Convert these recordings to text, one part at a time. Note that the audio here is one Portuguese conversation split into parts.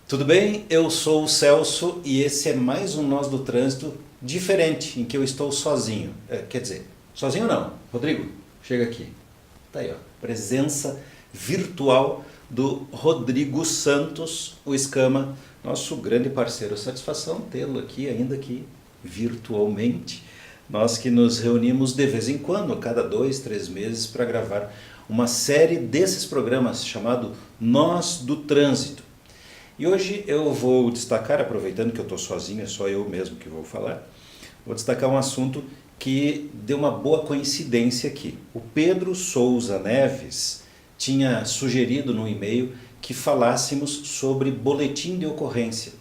Tudo bem? Eu sou o Celso e esse é mais um Nós do Trânsito diferente, em que eu estou sozinho. Quer dizer, sozinho não. Rodrigo, chega aqui. Tá aí, ó. Presença virtual do Rodrigo Santos, o Escama, nosso grande parceiro. Satisfação tê-lo aqui, ainda que virtualmente. Nós que nos reunimos de vez em quando, a cada 2, 3 meses, para gravar uma série desses programas chamado Nós do Trânsito. E hoje eu vou destacar, aproveitando que eu estou sozinho, é só eu mesmo que vou falar, vou destacar um assunto que deu uma boa coincidência aqui. O Pedro Souza Neves tinha sugerido no e-mail que falássemos sobre boletim de ocorrência.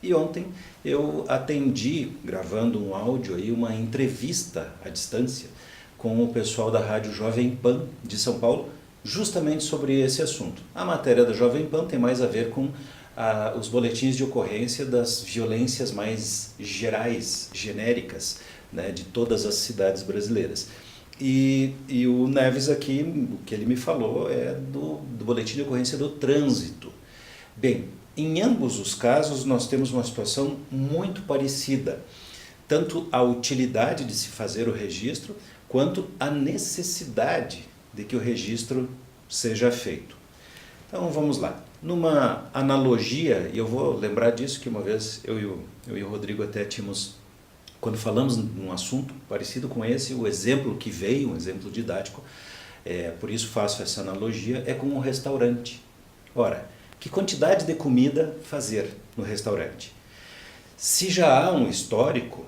E ontem eu atendi, gravando um áudio aí, uma entrevista à distância com o pessoal da Rádio Jovem Pan de São Paulo, justamente sobre esse assunto. A matéria da Jovem Pan tem mais a ver com os boletins de ocorrência das violências mais gerais, genéricas, né, de todas as cidades brasileiras. E o Neves aqui, o que ele me falou é do boletim de ocorrência do trânsito. Bem, em ambos os casos nós temos uma situação muito parecida, tanto a utilidade de se fazer o registro, quanto a necessidade de que o registro seja feito. Então vamos lá. Numa analogia, e eu vou lembrar disso que uma vez eu e o Rodrigo até tínhamos, quando falamos num assunto parecido com esse, o exemplo que veio, um exemplo didático, por isso faço essa analogia, é com um restaurante. Ora, que quantidade de comida fazer no restaurante? Se já há um histórico,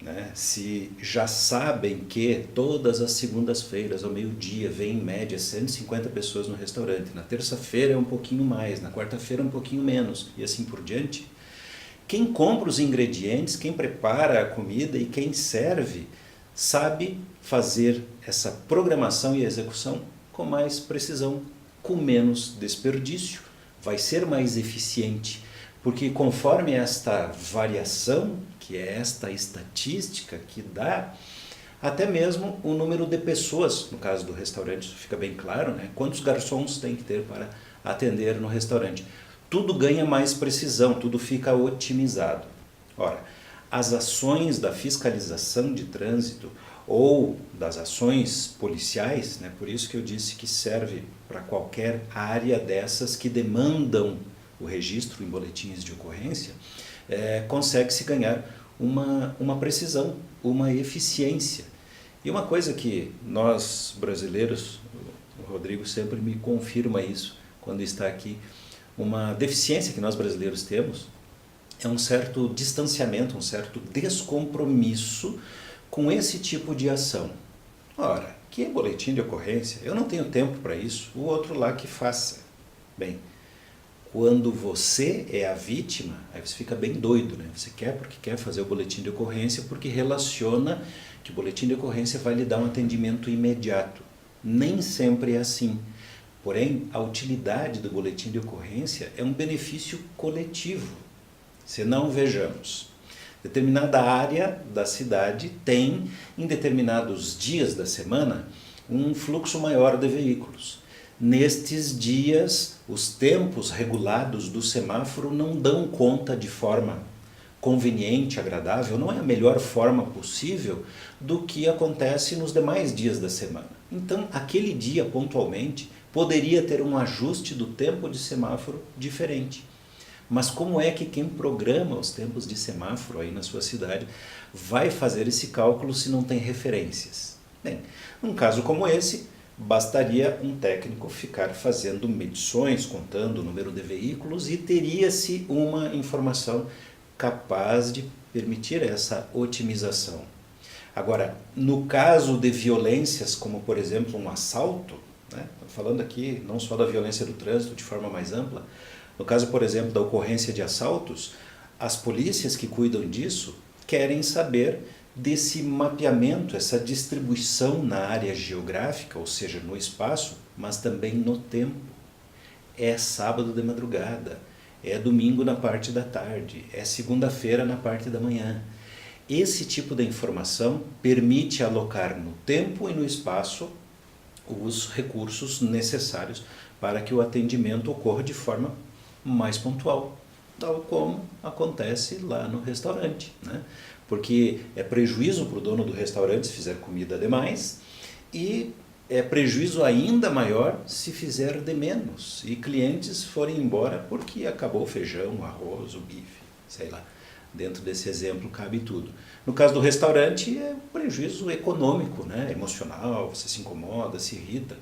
né, se já sabem que todas as segundas-feiras ao meio-dia vem em média 150 pessoas no restaurante, na terça-feira é um pouquinho mais, na quarta-feira um pouquinho menos e assim por diante, quem compra os ingredientes, quem prepara a comida e quem serve sabe fazer essa programação e execução com mais precisão, com menos desperdício, vai ser mais eficiente, porque conforme esta variação, que é esta estatística que dá, até mesmo o número de pessoas, no caso do restaurante, isso fica bem claro, né? Quantos garçons tem que ter para atender no restaurante. Tudo ganha mais precisão, tudo fica otimizado. Ora, as ações da fiscalização de trânsito ou das ações policiais, né? Por isso que eu disse que serve para qualquer área dessas que demandam o registro em boletins de ocorrência, consegue-se ganhar uma precisão, uma eficiência. E uma coisa que nós brasileiros, o Rodrigo sempre me confirma isso quando está aqui, uma deficiência que nós brasileiros temos é um certo distanciamento, um certo descompromisso com esse tipo de ação. Ora, que é boletim de ocorrência? Eu não tenho tempo para isso, o outro lá que faça. Bem, quando você é a vítima, aí você fica bem doido, né? Você quer porque quer fazer o boletim de ocorrência porque relaciona que o boletim de ocorrência vai lhe dar um atendimento imediato. Nem sempre é assim. Porém, a utilidade do boletim de ocorrência é um benefício coletivo. Se não, vejamos. Determinada área da cidade tem, em determinados dias da semana, um fluxo maior de veículos. Nestes dias, os tempos regulados do semáforo não dão conta de forma conveniente, agradável, não é a melhor forma possível do que acontece nos demais dias da semana. Então, aquele dia, pontualmente, poderia ter um ajuste do tempo de semáforo diferente. Mas como é que quem programa os tempos de semáforo aí na sua cidade vai fazer esse cálculo se não tem referências? Bem, num caso como esse, bastaria um técnico ficar fazendo medições, contando o número de veículos e teria-se uma informação capaz de permitir essa otimização. Agora, no caso de violências como, por exemplo, um assalto, né? Falando aqui não só da violência do trânsito de forma mais ampla, no caso, por exemplo, da ocorrência de assaltos, as polícias que cuidam disso querem saber desse mapeamento, essa distribuição na área geográfica, ou seja, no espaço, mas também no tempo. É sábado de madrugada, é domingo na parte da tarde, é segunda-feira na parte da manhã. Esse tipo de informação permite alocar no tempo e no espaço os recursos necessários para que o atendimento ocorra de forma mais pontual, tal como acontece lá no restaurante, né? Porque é prejuízo para o dono do restaurante se fizer comida demais e é prejuízo ainda maior se fizer de menos e clientes forem embora porque acabou o feijão, o arroz, o bife, sei lá. Dentro desse exemplo cabe tudo. No caso do restaurante é um prejuízo econômico, né? Emocional, você se incomoda, se irrita.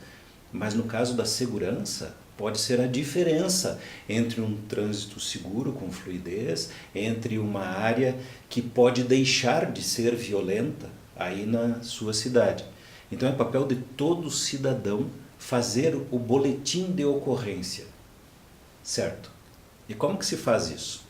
Mas no caso da segurança, pode ser a diferença entre um trânsito seguro, com fluidez, entre uma área que pode deixar de ser violenta aí na sua cidade. Então é papel de todo cidadão fazer o boletim de ocorrência, certo? E como que se faz isso?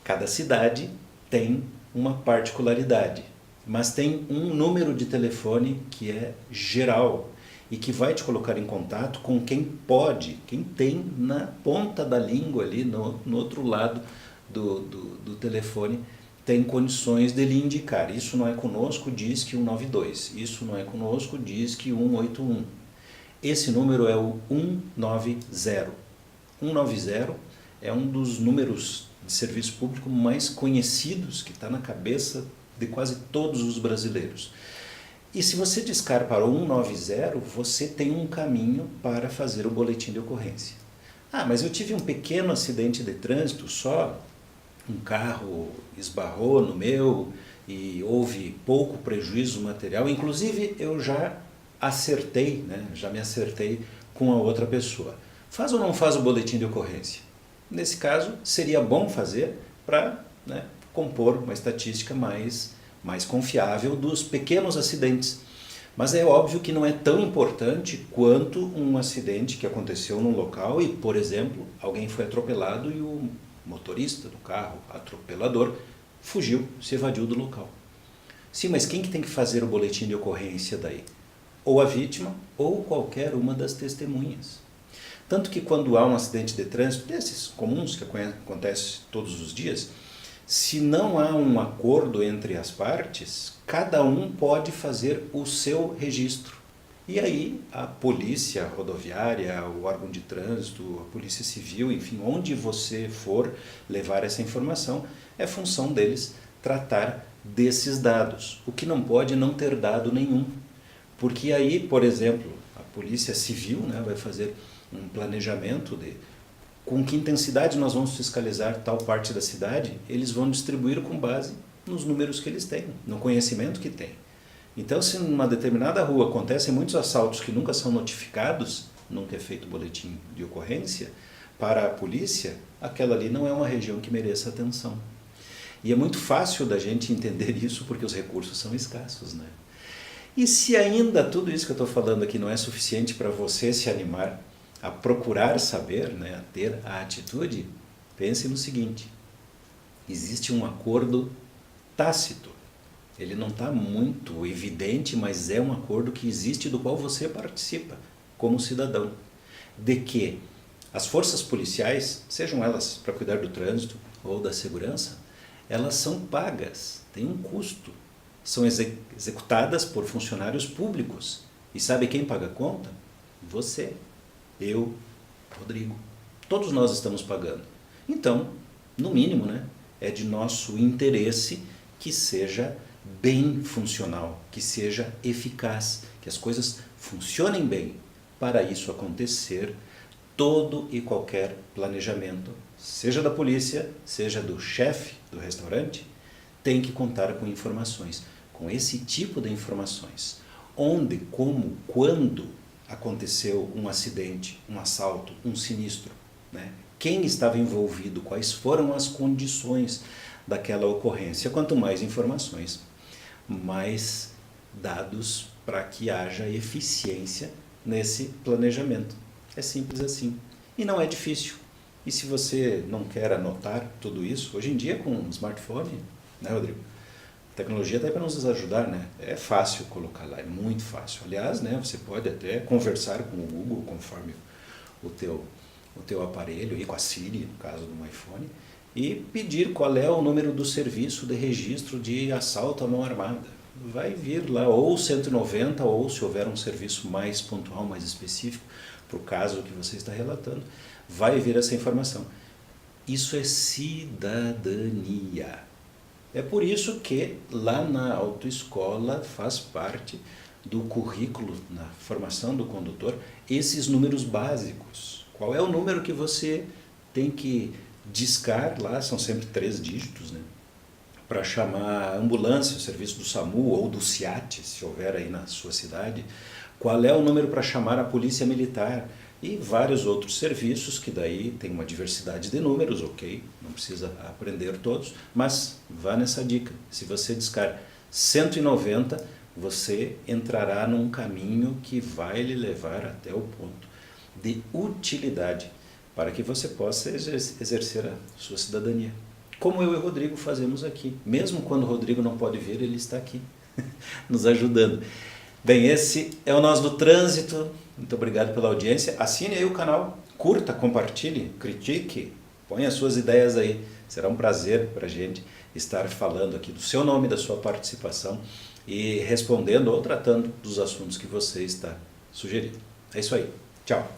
Cada cidade tem uma particularidade, mas tem um número de telefone que é geral e que vai te colocar em contato com quem pode, quem tem na ponta da língua ali, no outro lado do telefone, tem condições de lhe indicar. Isso não é conosco, diz que 192. Isso não é conosco, diz que 181. Esse número é o 190. 190 é um dos números de serviço público mais conhecidos, que está na cabeça de quase todos os brasileiros. E se você discar para o 190, você tem um caminho para fazer o boletim de ocorrência. Ah, mas eu tive um pequeno acidente de trânsito só, um carro esbarrou no meu e houve pouco prejuízo material, inclusive eu já acertei, né? Já me acertei com a outra pessoa. Faz ou não faz o boletim de ocorrência? Nesse caso, seria bom fazer para, né, compor uma estatística mais confiável dos pequenos acidentes. Mas é óbvio que não é tão importante quanto um acidente que aconteceu num local e, por exemplo, alguém foi atropelado e o motorista do carro, atropelador, fugiu, se evadiu do local. Sim, mas quem que tem que fazer o boletim de ocorrência daí? Ou a vítima ou qualquer uma das testemunhas. Tanto que quando há um acidente de trânsito, desses comuns que acontece todos os dias, se não há um acordo entre as partes, cada um pode fazer o seu registro. E aí a polícia rodoviária, o órgão de trânsito, a polícia civil, enfim, onde você for levar essa informação, é função deles tratar desses dados. O que não pode é não ter dado nenhum. Porque aí, por exemplo, a polícia civil, né, vai fazer um planejamento de com que intensidade nós vamos fiscalizar tal parte da cidade, eles vão distribuir com base nos números que eles têm, no conhecimento que têm. Então, se numa determinada rua acontecem muitos assaltos que nunca são notificados, nunca é feito boletim de ocorrência, para a polícia, aquela ali não é uma região que mereça atenção. E é muito fácil da gente entender isso porque os recursos são escassos, né? E se ainda tudo isso que eu estou falando aqui não é suficiente para você se animar a procurar saber, né, a ter a atitude, pense no seguinte: existe um acordo tácito. Ele não está muito evidente, mas é um acordo que existe do qual você participa como cidadão. De que as forças policiais, sejam elas para cuidar do trânsito ou da segurança, elas são pagas, têm um custo. São executadas por funcionários públicos. E sabe quem paga a conta? Você, eu, Rodrigo. Todos nós estamos pagando. Então, no mínimo, né, é de nosso interesse que seja bem funcional, que seja eficaz, que as coisas funcionem bem. Para isso acontecer, todo e qualquer planejamento, seja da polícia, seja do chefe do restaurante, tem que contar com informações, com esse tipo de informações. Onde, como, quando aconteceu um acidente, um assalto, um sinistro, né? Quem estava envolvido, quais foram as condições daquela ocorrência. Quanto mais informações, mais dados para que haja eficiência nesse planejamento. É simples assim. E não é difícil. E se você não quer anotar tudo isso, hoje em dia com um smartphone, né, Rodrigo? A tecnologia está aí para nos ajudar, né? É fácil colocar lá, é muito fácil. Aliás, né, você pode até conversar com o Google conforme o teu aparelho, e com a Siri, no caso do iPhone, e pedir qual é o número do serviço de registro de assalto à mão armada. Vai vir lá ou 190, ou se houver um serviço mais pontual, mais específico, para o caso que você está relatando, vai vir essa informação. Isso é cidadania. É por isso que lá na autoescola faz parte do currículo, na formação do condutor, esses números básicos. Qual é o número que você tem que discar lá, são sempre 3 dígitos, né? Para chamar a ambulância, o serviço do SAMU ou do SIAT, se houver aí na sua cidade. Qual é o número para chamar a polícia militar? E vários outros serviços que daí tem uma diversidade de números, ok? Não precisa aprender todos, mas vá nessa dica. Se você discar 190, você entrará num caminho que vai lhe levar até o ponto de utilidade para que você possa exercer a sua cidadania. Como eu e o Rodrigo fazemos aqui. Mesmo quando o Rodrigo não pode vir, ele está aqui, nos ajudando. Bem, esse é o Nós do Trânsito. Muito obrigado pela audiência. Assine aí o canal, curta, compartilhe, critique, ponha as suas ideias aí. Será um prazer para a gente estar falando aqui do seu nome, da sua participação e respondendo ou tratando dos assuntos que você está sugerindo. É isso aí. Tchau.